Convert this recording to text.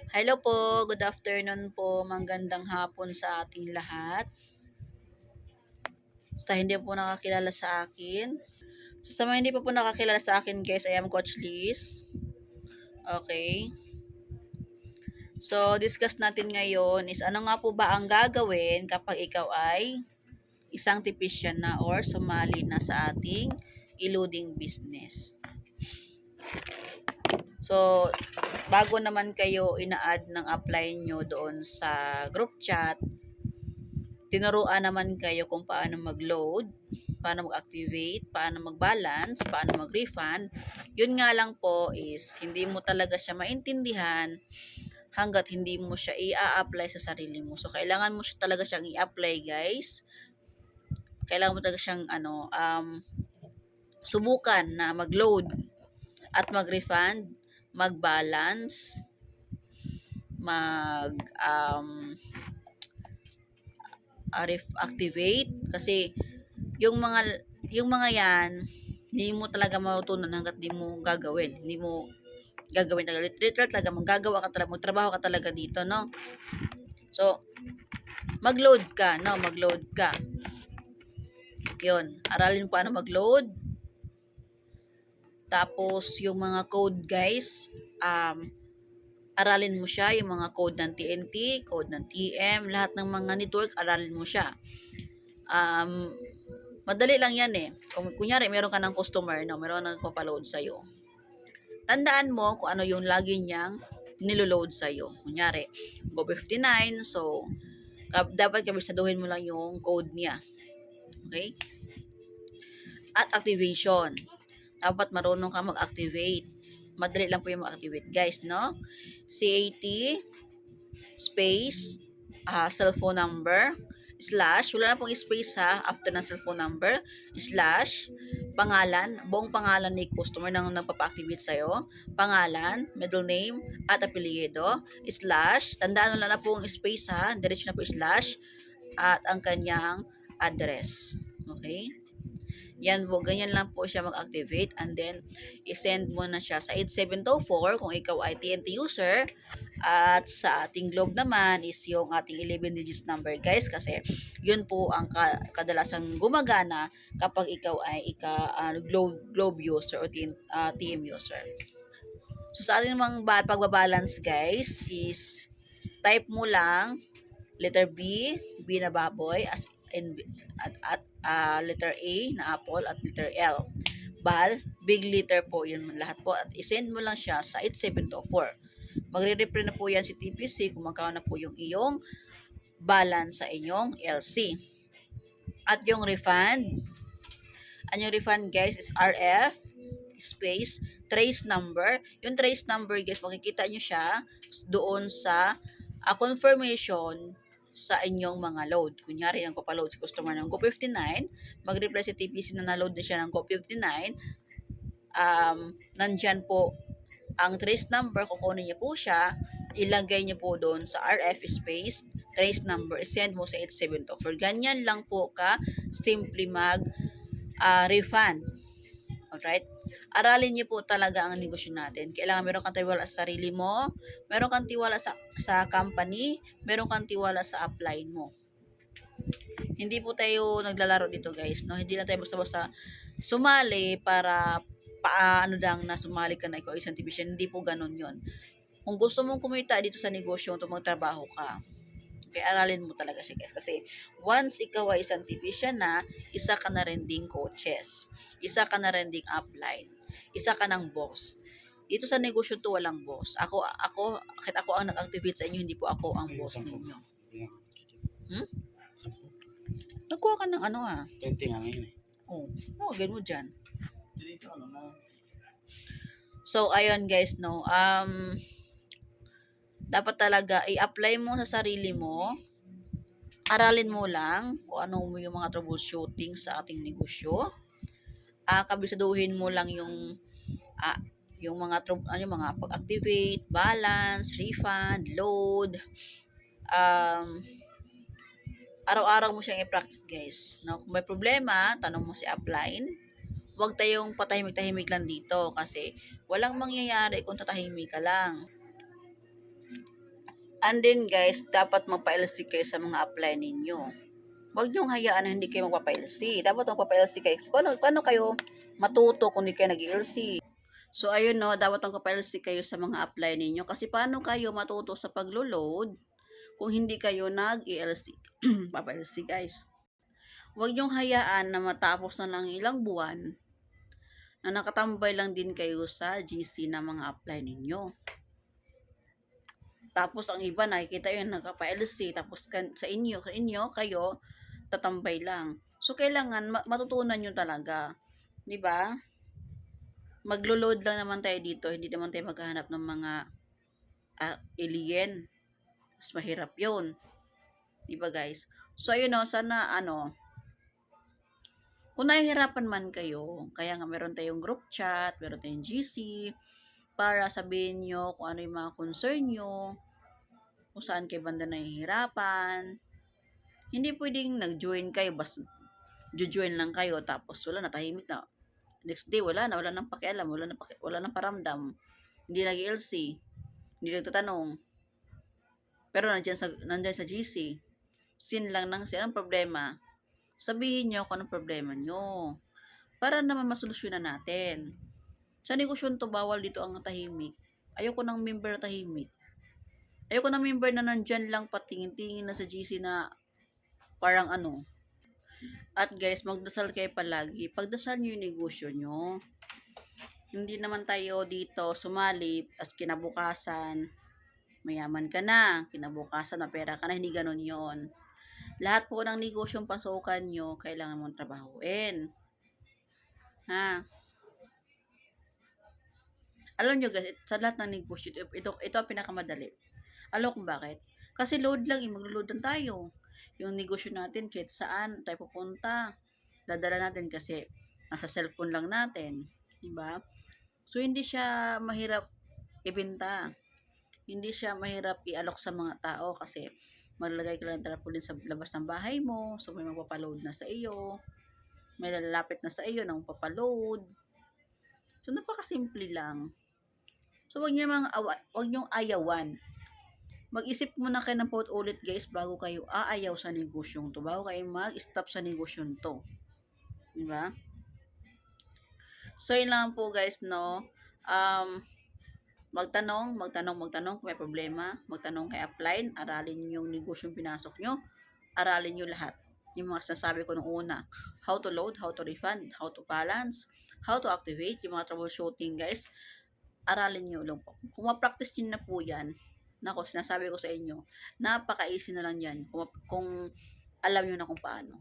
Hello po, good afternoon po, magandang hapon sa ating lahat. Sa hindi po nakakilala sa akin. So, sa mga hindi pa po nakakilala sa akin guys, I am Coach Liz. Okay. So, discuss natin ngayon is ano nga po ba ang gagawin kapag ikaw ay isang typician na or sumali na sa ating eluding business. So, bago naman kayo ina-add ng apply nyo doon sa group chat, tinuruan naman kayo kung paano mag-load, paano mag-activate, paano mag-balance, paano mag-refund. Yun nga lang po is hindi mo talaga siya maintindihan hanggat hindi mo siya i-apply sa sarili mo. So, kailangan mo siya talaga siyang i-apply, guys. Kailangan mo talaga siyang subukan na mag-load at mag-refund, mag-balance, mag activate kasi yung mga yan hindi mo talaga matutunan hangga't di mo gagawin. Hindi mo gagawin talaga. Literal talaga maggagawa ka talaga, magtrabaho ka talaga dito, no? So, mag-load ka, no? Mag-load ka. 'Yon. Aralin mo paano mag-load. Tapos yung mga code, guys, aralin mo siya, yung mga code ng TNT, code ng TM, lahat ng mga network, aralin mo siya. Madali lang yan eh. Kung kunyari, meron ka ng customer, no? Meron na nagpapaload sa'yo. Tandaan mo kung ano yung lagi niyang niloload sa'yo. Kunyari, Go59, so, dapat kabisaduhin mo lang yung code niya. Okay? At activation. Dapat marunong ka mag-activate. Madali lang po yung mag-activate, guys, no? CAT, space, cellphone number, slash, wala na pong space ha, after ng cellphone number, slash, pangalan, buong pangalan ni customer nang nagpapa-activate sa'yo, pangalan, middle name, at apelyido, slash, tandaan mo lang na pong space ha, diretso na po slash, at ang kanyang address. Okay? Yan po, ganyan lang po siya mag-activate and then i-send mo na siya sa 8724 kung ikaw ay TNT user at sa ating Globe naman is yung ating 11 digits number, guys, kasi yun po ang kadalasang gumagana kapag ikaw ay Globe user o TM user. So sa ating mga pagbabalance, guys, is type mo lang letter B na baboy, as in, at letter A na apple, at letter L. Bal, big letter po yun lahat po. At isend mo lang siya sa 8724. Magre-reply na po yan si TPC kung magkano na po yung iyong balance sa inyong LC. At yung refund, guys, is RF space trace number. Yung trace number, guys, makikita nyo siya doon sa confirmation sa inyong mga load. Kunyari, nagpapaload si customer ng Go59, mag-reply si TPC na na-load na siya ng Go59, nandyan po ang trace number, kukunin niyo po siya, ilagay niyo po doon sa RF space, trace number, send mo sa 8724. Ganyan lang po ka, simply refund. Alright? Aralin niyo po talaga ang negosyo natin. Kailangan meron kang tiwala sa sarili mo, meron kang tiwala sa company, meron kang tiwala sa upline mo. Hindi po tayo naglalaro dito, guys, no? Hindi na tayo basta-basta sumali para paano lang na sumali ka na ikaw isang division. Hindi po ganun yon. Kung gusto mong kumita dito sa negosyo, magtrabaho ka. Okay, aralin mo talaga siya, guys. Kasi once ikaw ay isang division na, isa ka na rin ding coaches. Isa ka na rin ding upline. Isa ka ng boss. Dito sa negosyo to walang boss. Kahit ako ang nag-activate sa inyo, hindi po ako ang boss ninyo. Nagkuha ka ng ano 20 nga ngayon eh. Ganun mo dyan. So, ayun, guys, no. Dapat talaga i-apply mo sa sarili mo. Aralin mo lang kung ano yung mga troubleshooting sa ating negosyo. Kabisaduhin mo lang yung mga pag-activate, balance, refund, load. Araw-araw mo siyang i-practice, guys. No, kung may problema, tanong mo si upline. Huwag tayong patahimik-tahimik lang dito kasi walang mangyayari kung tatahimik ka lang. And then guys, dapat magpa-LC kayo sa mga apply ninyo. Huwag niyong hayaan na hindi kayo magpapa-LC. Dapat magpapa-LC kayo. Paano kayo matuto kung hindi kayo nag-LC? So, ayun no, dapat magpapa-LC kayo sa mga apply ninyo. Kasi paano kayo matuto sa paglo-load kung hindi kayo nag-ELC? Papa-LC guys. Huwag niyong hayaan na matapos na lang ilang buwan na nakatambay lang din kayo sa GC na mga apply ninyo. Tapos ang iba nakikita yun nagpa-LC tapos sa inyo kayo tatambay lang. So kailangan matutunan nyo talaga, 'di ba? Maglo-load lang naman tayo dito, hindi naman tayo maghahanap ng mga alien. Mas mahirap 'yon. 'Di ba, guys? So ayun no, sana kung nahihirapan man kayo, kaya nga meron tayong group chat, meron tayong GC, para sabihin nyo kung ano yung mga concern nyo, kung saan kayo banda nahihirapan. Hindi pwedeng nag-join kayo, basta join lang kayo, tapos wala na, tahimik na. Next day, wala nang pakialam, wala nang paramdam. Hindi nag-LC, hindi nagtatanong. Pero nandyan sa GC, sin lang ng sin ang problema. Sabihin nyo kung anong problema nyo. Para naman masolusyonan natin. Sa negosyon to, bawal dito ang tahimik. Ayoko ng member na tahimik. Ayoko ng member na nandyan lang patingin-tingin na sa GC na parang At guys, magdasal kayo palagi. Pagdasal nyo yung negosyo nyo. Hindi naman tayo dito sumali at kinabukasan, mayaman ka na, kinabukasan na pera ka na, hindi ganun yon. Lahat po ng negosyong pasukan nyo, kailangan mong trabahuin. Ha? Alam nyo guys, sa lahat ng negosyo, ito ang pinakamadali. Alam kung bakit? Kasi load lang, maglo-load lang tayo. Yung negosyo natin, kahit saan tayo pupunta, dadala natin kasi nasa cellphone lang natin. Diba? So, hindi siya mahirap ibenta. Hindi siya mahirap i-alok sa mga tao kasi maglagay ka lang ng tarpaulin sa labas ng bahay mo, so may magpapaload na sa iyo, may lalapit na sa iyo na magpapaload. So, napakasimple lang. So, wag niyong ayawan. Mag-isip muna kayo ng ulit guys bago kayo aayaw sa negosyong to, bago kayo mag-stop sa negosyong to. Diba? So, yun lang po guys, no? Magtanong kung may problema, magtanong kay upline, aralin yung negosyong pinasok nyo, aralin nyo lahat. Yung mga sinasabi ko nung una, how to load, how to refund, how to balance, how to activate, yung mga troubleshooting guys, aralin nyo lang po. Kung ma-practice nyo na po yan, nako, sinasabi ko sa inyo, napaka-easy na lang yan kung alam nyo na kung paano.